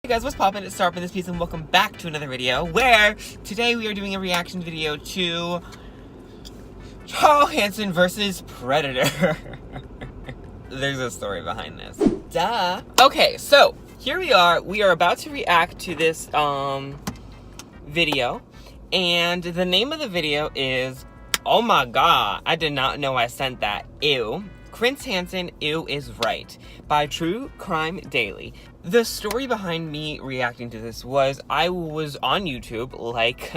Hey guys, what's poppin'? It's Starp in this piece and welcome back to another video where today we are doing a reaction video to Charles Hanson versus Predator. There's a story behind this. Duh. Okay, so here we are. We are about to react to this video, and the name of the video is, oh my god, I did not know I sent that. Ew. Chris Hansen, Ew is Right, by True Crime Daily. The story behind me reacting to this was I was on YouTube like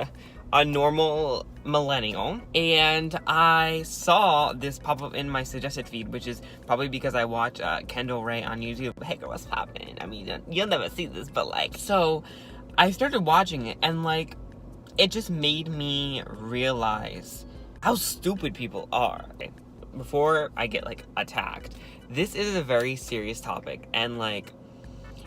a normal millennial, and I saw this pop up in my suggested feed, which is probably because I watch Kendall Ray on YouTube. Hey girl, what's poppin'? I mean, you'll never see this, but like, so I started watching it, and like, it just made me realize how stupid people are. Before I get like attacked, this is a very serious topic, and like,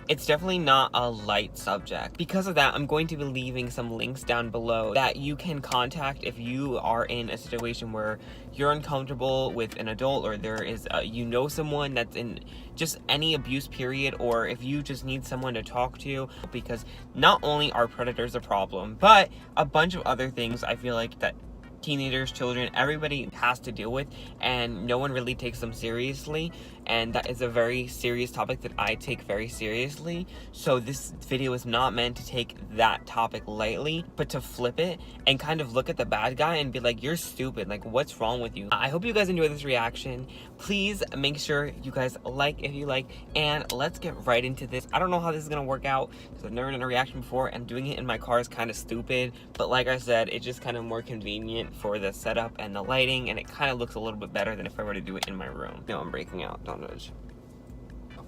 it's definitely not a light subject. Because of that, I'm going to be leaving some links down below that you can contact if you are in a situation where you're uncomfortable with an adult, or there is you know someone that's in just any abuse period, or if you just need someone to talk to, because not only are predators a problem, but a bunch of other things I feel like that teenagers, children, everybody has to deal with, and no one really takes them seriously, and that is a very serious topic that I take very seriously. So this video is not meant to take that topic lightly, but to flip it and kind of look at the bad guy and be like, you're stupid, like what's wrong with you? I hope you guys enjoy this reaction. Please make sure you guys like if you like, and let's get right into this. I don't know how this is gonna work out because I've never done a reaction before, and doing it in my car is kind of stupid, but like I said, it's just kind of more convenient for the setup and the lighting, and it kind of looks a little bit better than if I were to do it in my room. No, I'm breaking out, don't nudge.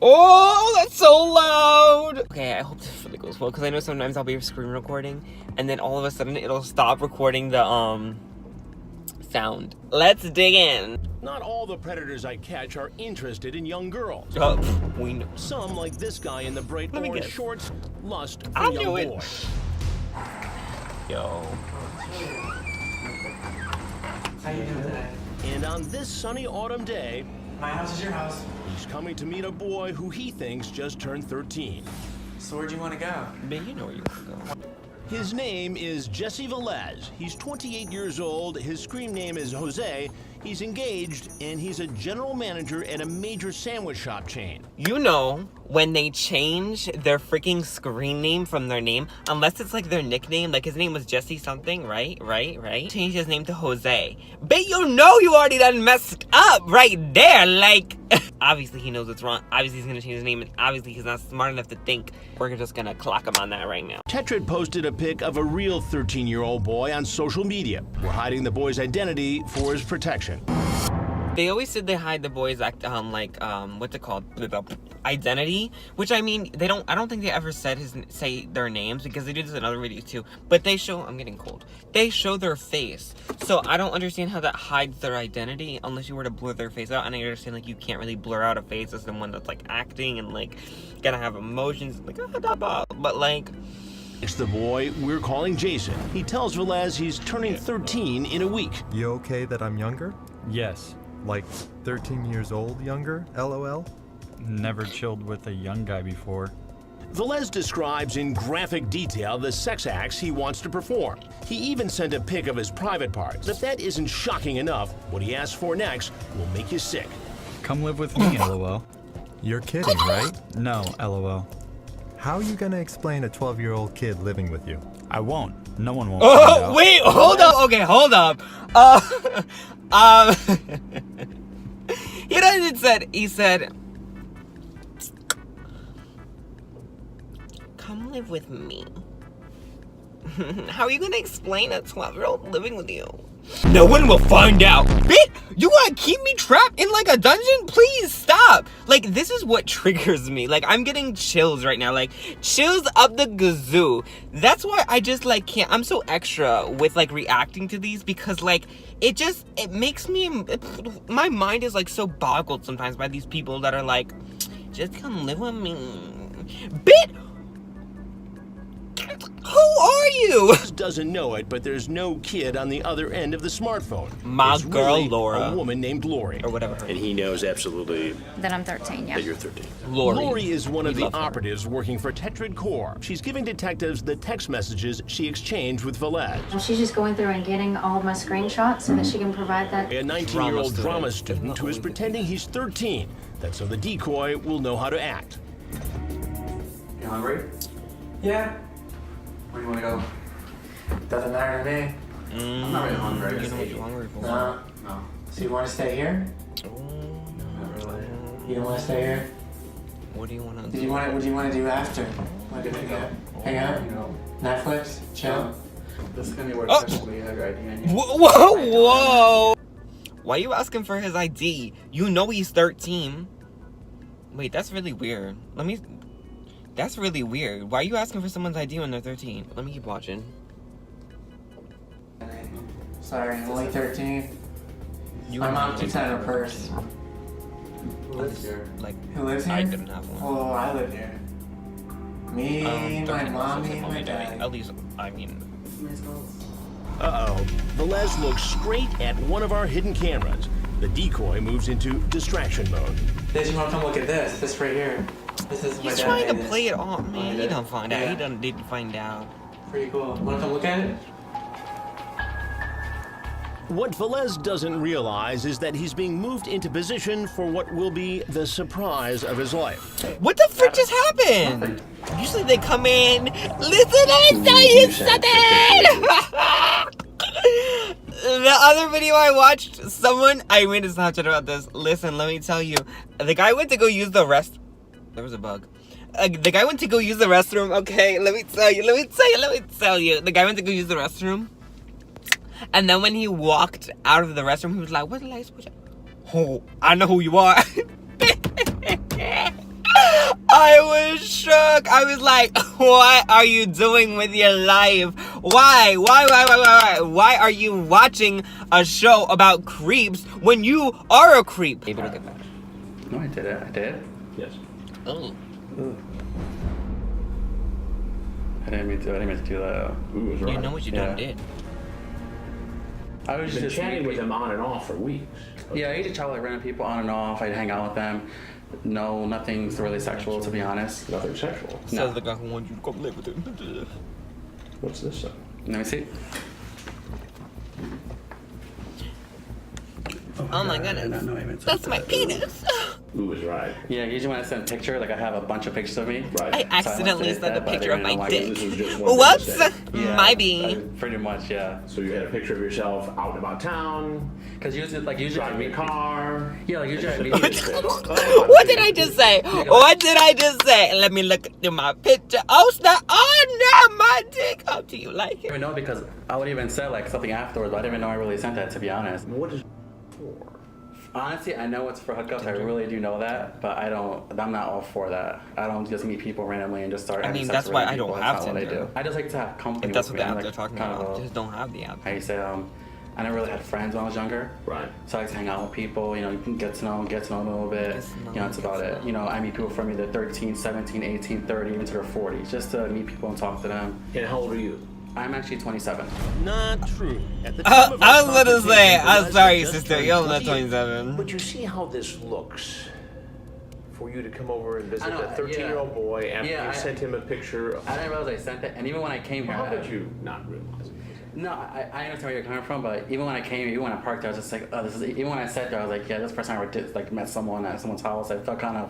Oh, that's so loud! Okay, I hope this really goes well, because I know sometimes I'll be screen recording, and then all of a sudden it'll stop recording the sound. Let's dig in. Not all the predators I catch are interested in young girls. We know. Some, like this guy in the bright orange shorts, lust for I young knew it. boys. Yo. How you doing today? And on this sunny autumn day, My house is your house. he's coming to meet a boy who he thinks just turned 13. So where'd you want to go? Man, you know where you want to go. His name is Jesse Velez. He's 28 years old. His screen name is Jose. He's engaged, and he's a general manager at a major sandwich shop chain. You know, when they change their freaking screen name from their name, unless it's like their nickname, like his name was Jesse something, right? Change his name to Jose. But you know you already done messed up right there, like, obviously he knows what's wrong. Obviously he's gonna change his name, and obviously he's not smart enough to think. We're just gonna clock him on that right now. Tetrid posted a pic of a real 13-year-old boy on social media. We're hiding the boy's identity for his protection. They always said they hide the boys' what's it called? Identity, which I mean, I don't think they ever say their names, because they do this in other videos too. But they show, I'm getting cold. They show their face. So I don't understand how that hides their identity unless you were to blur their face out. And I understand like you can't really blur out a face as someone that's like acting and like gonna have emotions, like but like. It's the boy we're calling Jason. He tells Velez he's turning 13 in a week. You okay that I'm younger? Yes. Like 13 years old younger? LOL? Never chilled with a young guy before. Velez describes in graphic detail the sex acts he wants to perform. He even sent a pic of his private parts. If that isn't shocking enough, what he asks for next will make you sick. Come live with me, LOL. You're kidding, right? No, LOL. How are you gonna explain a 12-year-old kid living with you? I won't. No one won't. find out. Wait, hold up. Okay, hold up. He said, come live with me. How are you gonna explain a 12-year-old living with you? No one will find out. Bitch, you wanna keep me trapped in like a dungeon? Please stop. Like, this is what triggers me. Like, I'm getting chills right now. Like, chills up the gazoo. That's why I just like can't. I'm so extra with like reacting to these, because like it makes me, my mind is like so boggled sometimes by these people that are like, just come live with me. Bitch. Who are you? Doesn't know it, but there's no kid on the other end of the smartphone. My It's girl, really Laura. a woman named Lori. Or whatever. And he knows absolutely That I'm 13, yeah. that you're 13. Lori is one of We the love her. operatives working for Tetrad Corps. She's giving detectives the text messages she exchanged with Velez. She's just going through and getting all of my screenshots so that she can provide that. A 19-year-old drama student who is pretending he's 13. That's so the decoy will know how to act. You hungry? Yeah. Where do you want to go? Doesn't matter to me. I'm not really hungry. You know what you're hungry for. No. So you want to stay here? Not really. You don't want to stay here? What do you want to do? What do you want to do after? Want to hang out? Netflix? Chill? This is gonna be where especially a good idea. Whoa! Why are you asking for his ID? You know he's 13. Wait, that's really weird. That's really weird. Why are you asking for someone's ID when they're 13? Let me keep watching. Sorry, I'm only 13. My mom keeps that in her purse. Who lives here? Like, Who lives here? I didn't have one. Oh, I live here. Me, my 13 mommy, wasn't and my daddy. dad. At least, I mean... Uh-oh. Velez looks straight at one of our hidden cameras. The decoy moves into distraction mode. Liz, you want to come look at this? This right here. This is my He's dad trying to made this. play it off, man. He Yeah. done find out. Yeah. He done didn't find out. Pretty cool. Want to come look at it? What Velez doesn't realize is that he's being moved into position for what will be the surprise of his life. What the frick just happened? Usually they come in. Listen, let me tell you something. The other video I watched, I made a Snapchat about this. Listen, let me tell you. The guy went to go use the There was a bug. The guy went to go use the restroom. Okay, let me tell you. The guy went to go use the restroom. And then when he walked out of the restroom, he was like, "What the lights? Oh, I know who you are." I was shook. I was like, "What are you doing with your life? Why? Why are you watching a show about creeps when you are a creep?" Baby, look at that. No, I did it. I did. Yes. Oh. I didn't mean to do that. Ooh, it was right. You know what you done did. I was You've been just chatting with him on and off for weeks. Yeah, I used to chat with like random people on and off. I'd hang out with them. No, nothing's really sexual, to be honest. Nothing sexual. Says the guy who wants you to come live with him. What's this then? Let me see. Oh my goodness. That's my penis. Ooh, was right. Yeah, usually when I send a picture, like I have a bunch of pictures of me. Right. I accidentally So I sent a but picture of they didn't know my why dick. This was just one Whoops. mistake. Yeah, My bee. Pretty much, yeah. So you had a picture of yourself out and about town, Because usually I driving a meet car. Yeah, like usually I meet What did I just say? What did I just say? Let me look at my picture. Oh, snap. Oh, no, my dick. How do you like I it? didn't know because I would even say like something afterwards, but I didn't even know I really sent that, to be honest. What is for? Honestly, I know it's for hookups. I really do know that, but I'm not all for that. I don't just meet people randomly and just start. I having mean, sex that's with why random I don't people. have That's not what I Tinder. do. I just like to have company. If that's with what the me. I'm app they're like talking kind of about. a- Just don't have the app. I used to, I never really had friends when I was younger. Right. So I like to hang out with people, you can get to know them a little bit. That's about it. I meet people from either 13, 17, 18, 30, even to their 40s, just to meet people and talk to them. And how old are you? I'm actually 27. Not true. At the time of our I was gonna say, confrontation, I'm Velez sorry, had just sister. turned You're not 28. 27. But you see how this looks for you to come over and visit I know, a 13-year-old boy after Yeah, you I- sent him a picture of... I didn't realize I sent it, and even when I came here, How I- did you not realize it? No, I understand where you're coming from, but even when I came, even when I parked there, I was just like, oh, this is. Even when I sat there, I was like, yeah, this person I ever did like met someone at someone's house. I felt kind of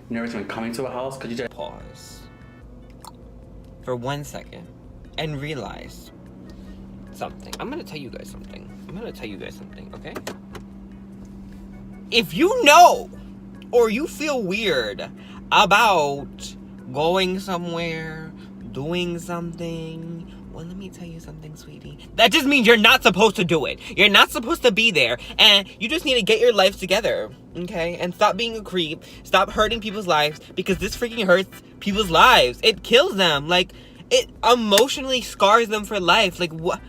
nervous when coming to a house. Could you just Pause for 1 second and realize something. I'm gonna tell you guys something. Okay? If you know or you feel weird about going somewhere, doing something, well, let me tell you something, sweetie. That just means you're not supposed to do it. You're not supposed to be there. And you just need to get your life together, okay? And stop being a creep. Stop hurting people's lives, because this freaking hurts people's lives. It kills them. Like, it emotionally scars them for life. Like, what?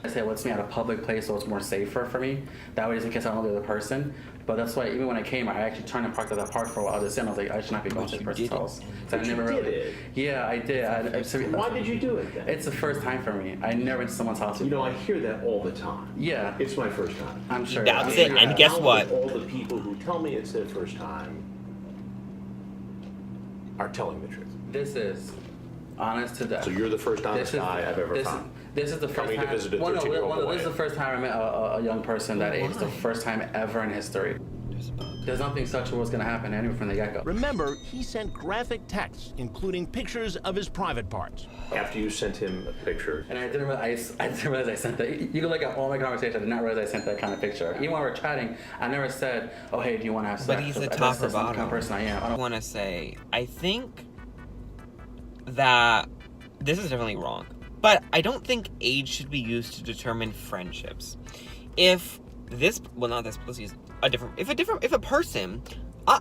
say it lets me at a public place so it's more safer for me? That way, just in case I don't know the other person. But that's why even when I came, I actually turned and parked at that park for a while. I was like, I should not be going to this person's house. But you did it. Yeah, I did. Why did you do it then? It's the first time for me. I never went to someone's house before. You know, I hear that all the time. Yeah. It's my first time. I'm sure. That's it. And guess what? All the people who tell me it's their first time are telling the truth. This is honest to death. So you're the first honest guy I've ever found. This is the first Coming time. to visit a 13-year-old boy. This is the first time I met a young person that age. It's the first time ever in history. There's nothing sexual was going to happen anyway from the get-go. Remember, he sent graphic texts, including pictures of his private parts. After you sent him a picture. And I didn't realize I sent that. You can look at all my conversations. I did not realize I sent that kind of picture. Even when we were chatting, I never said, "Oh, hey, do you want to have sex?" But he's a top or bottom. Kind of person I am. I want to say, I think that this is definitely wrong. But I don't think age should be used to determine friendships. If this, well, not this, let's use if a person,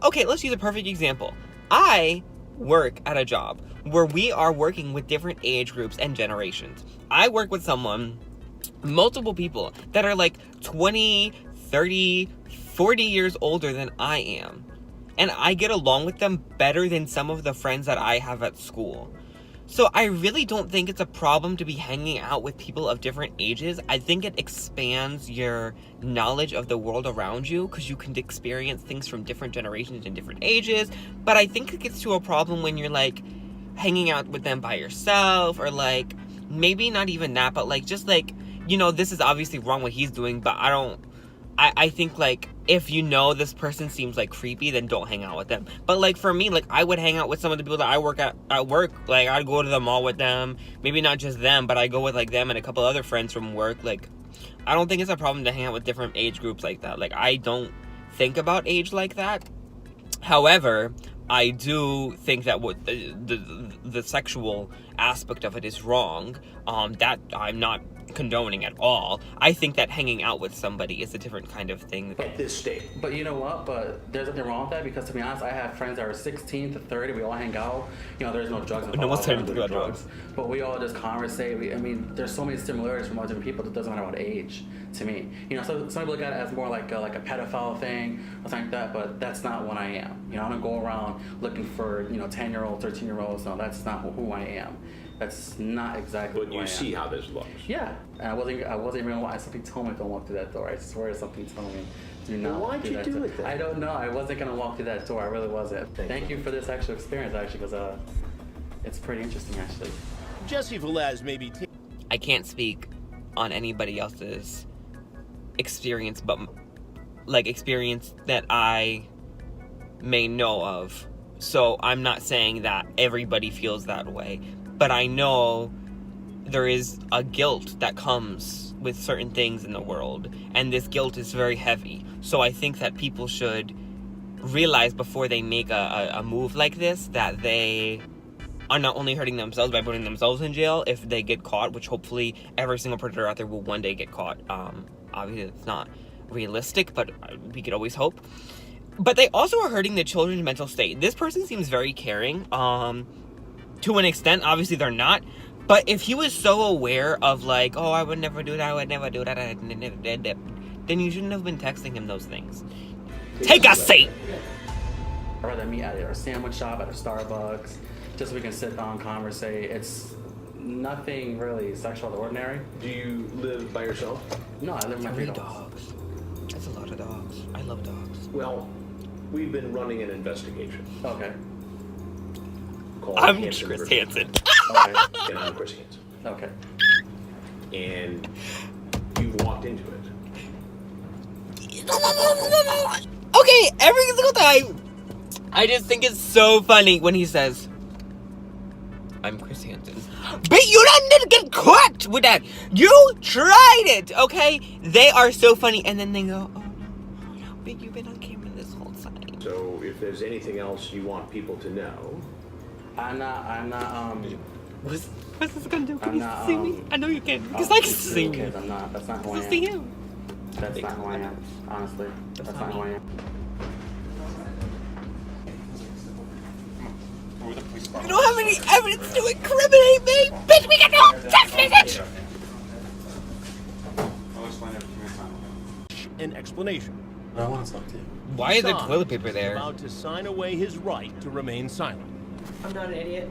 okay, let's use a perfect example. I work at a job where we are working with different age groups and generations. I work with multiple people that are like 20, 30, 40 years older than I am. And I get along with them better than some of the friends that I have at school. So I really don't think it's a problem to be hanging out with people of different ages. I think it expands your knowledge of the world around you because you can experience things from different generations and different ages. But I think it gets to a problem when you're like hanging out with them by yourself, or like maybe not even that, but like just like, you know, this is obviously wrong what he's doing, but I think, like, if you know this person seems, like, creepy, then don't hang out with them. But, like, for me, like, I would hang out with some of the people that I work at work. Like, I'd go to the mall with them. Maybe not just them, but I go with, like, them and a couple other friends from work. Like, I don't think it's a problem to hang out with different age groups like that. Like, I don't think about age like that. However, I do think that what the sexual aspect of it is wrong. That I'm not condoning at all. I think that hanging out with somebody is a different kind of thing. At this stage. But you know what? But there's nothing wrong with that, because to be honest, I have friends that are 16 to 30. We all hang out. You know, there's no drugs involved. No one's telling me to do drugs. But we all just conversate. I mean, there's so many similarities from all different people. It doesn't matter what age, to me. You know, so some people look at it as more like a pedophile thing or something like that. But that's not what I am. You know, I don't go around looking for 10-year-olds, 13-year-olds. No, that's not who I am. That's not exactly But you see how this looks. Yeah, and I wasn't even gonna lie. Something told me don't walk through that door. I swear something told me do not. Why'd you do it then? I don't know. I wasn't gonna walk through that door. I really wasn't. Thank you for this actual experience, actually, because it's pretty interesting, actually. Jesse Velez may be... I can't speak on anybody else's experience, but like experience that I may know of. So I'm not saying that everybody feels that way. But I know there is a guilt that comes with certain things in the world, and this guilt is very heavy. So I think that people should realize before they make a move like this that they are not only hurting themselves by putting themselves in jail if they get caught, which hopefully every single predator out there will one day get caught. Obviously it's not realistic, but we could always hope. But they also are hurting the children's mental state. This person seems very caring. To an extent, obviously they're not. But if he was so aware of like, oh, I would never do that, I would never do that, I never did that, then you shouldn't have been texting him those things. Take a seat! I'd rather meet at a sandwich shop, at a Starbucks, just so we can sit down, conversate. It's nothing really sexual or ordinary. Do you live by yourself? No, I live with my 3 dogs. dogs. That's a lot of dogs. I love dogs. Well, we've been running an investigation. Okay. I'm Chris Hansen. Okay. And I'm Chris Hansen. Okay. And you've walked into it. Okay, every single time. I just think it's so funny when he says, I'm Chris Hansen. But you didn't get caught with that. You tried it, okay? They are so funny. And then they go, oh, no, but you've been on camera this whole time. So if there's anything else you want people to know. I'm not, What's this gonna do? Can I'm you not, see me? I know you can. Because I can see you. kids, I'm not, that's not who I I see am. you. That's not who I am, honestly. That's not who I am. You don't have any evidence to incriminate me! Bitch, we got no text message! An explanation. I want to talk to you. Why is there Besides, toilet paper he's there? about to sign away his right to remain silent. I'm not an idiot.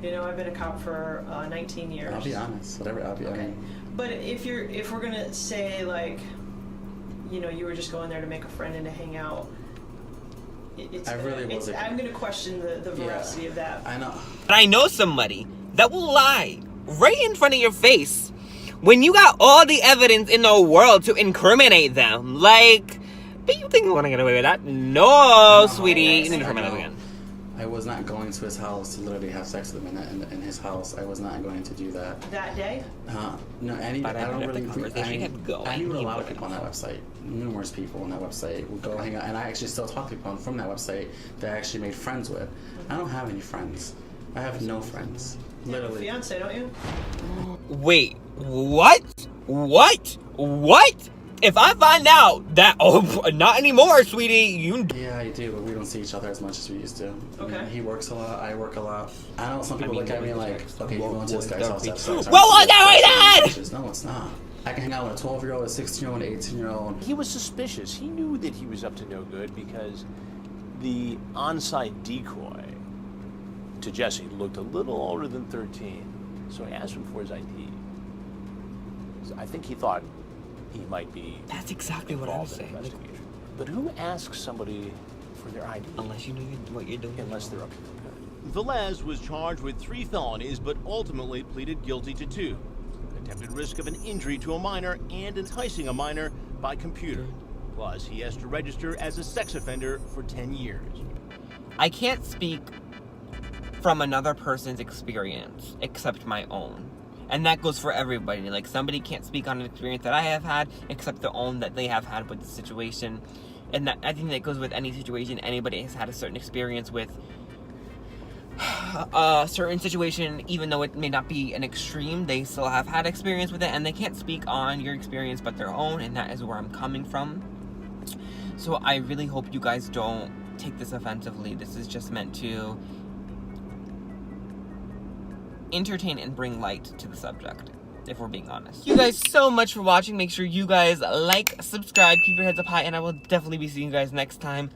You know, I've been a cop for 19 years. I'll be honest. Whatever. I'll be Okay. honest. But if we're gonna say like, you know, you were just going there to make a friend and to hang out, I'm gonna question the veracity of that. I know. But I know somebody that will lie right in front of your face when you got all the evidence in the world to incriminate them. Like, but you think you want to get away with that? No, sweetie. You need to incriminate them again. I was not going to his house to literally have sex with him in his house. I was not going to do that. That day? No, I don't really I knew a lot of people on that website. Numerous people on that website would go hang out, and I actually still talk to people from that website that I actually made friends with. I don't have any friends. I have no friends. Literally. You have a fiance, don't you? Wait, what? What? If I find out that, not anymore, sweetie, you... Yeah, I do, but we don't see each other as much as we used to. Okay. I mean, he works a lot, I work a lot. I know some people look at me like, okay, you're going to this guy's house, have sex. What was that right then? No, it's not. I can hang out with a 12-year-old, a 16-year-old, an 18-year-old. He was suspicious. He knew that he was up to no good because the on-site decoy to Jesse looked a little older than 13. So he asked him for his ID. I think he thought he might be. That's exactly what I was saying. But who asks somebody for their ID? Unless you know what you're doing. Unless they're up to no good. Velez was charged with 3 felonies, but ultimately pleaded guilty to 2. Attempted risk of an injury to a minor and enticing a minor by computer. Plus, he has to register as a sex offender for 10 years. I can't speak from another person's experience except my own. And that goes for everybody. Like, somebody can't speak on an experience that I have had except their own that they have had with the situation. And that, I think that goes with any situation. Anybody has had a certain experience with a certain situation, even though it may not be an extreme, they still have had experience with it, and they can't speak on your experience but their own, and that is where I'm coming from. So I really hope you guys don't take this offensively. This is just meant to entertain and bring light to the subject, if we're being honest. Thank you guys so much for watching. Make sure you guys like, subscribe, keep your heads up high, and I will definitely be seeing you guys next time.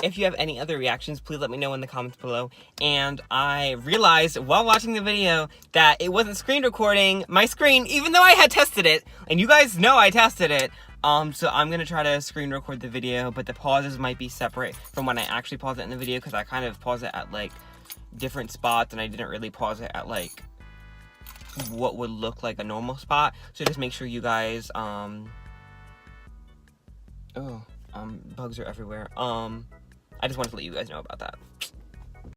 If you have any other reactions, please let me know in the comments below. And I realized while watching the video that it wasn't screen recording my screen, even though I had tested it. And you guys know I tested it. So I'm going to try to screen record the video, but the pauses might be separate from when I actually pause it in the video, because I kind of pause it at like different spots and I didn't really pause it at like what would look like a normal spot. So just make sure you guys, bugs are everywhere. I just wanted to let you guys know about that.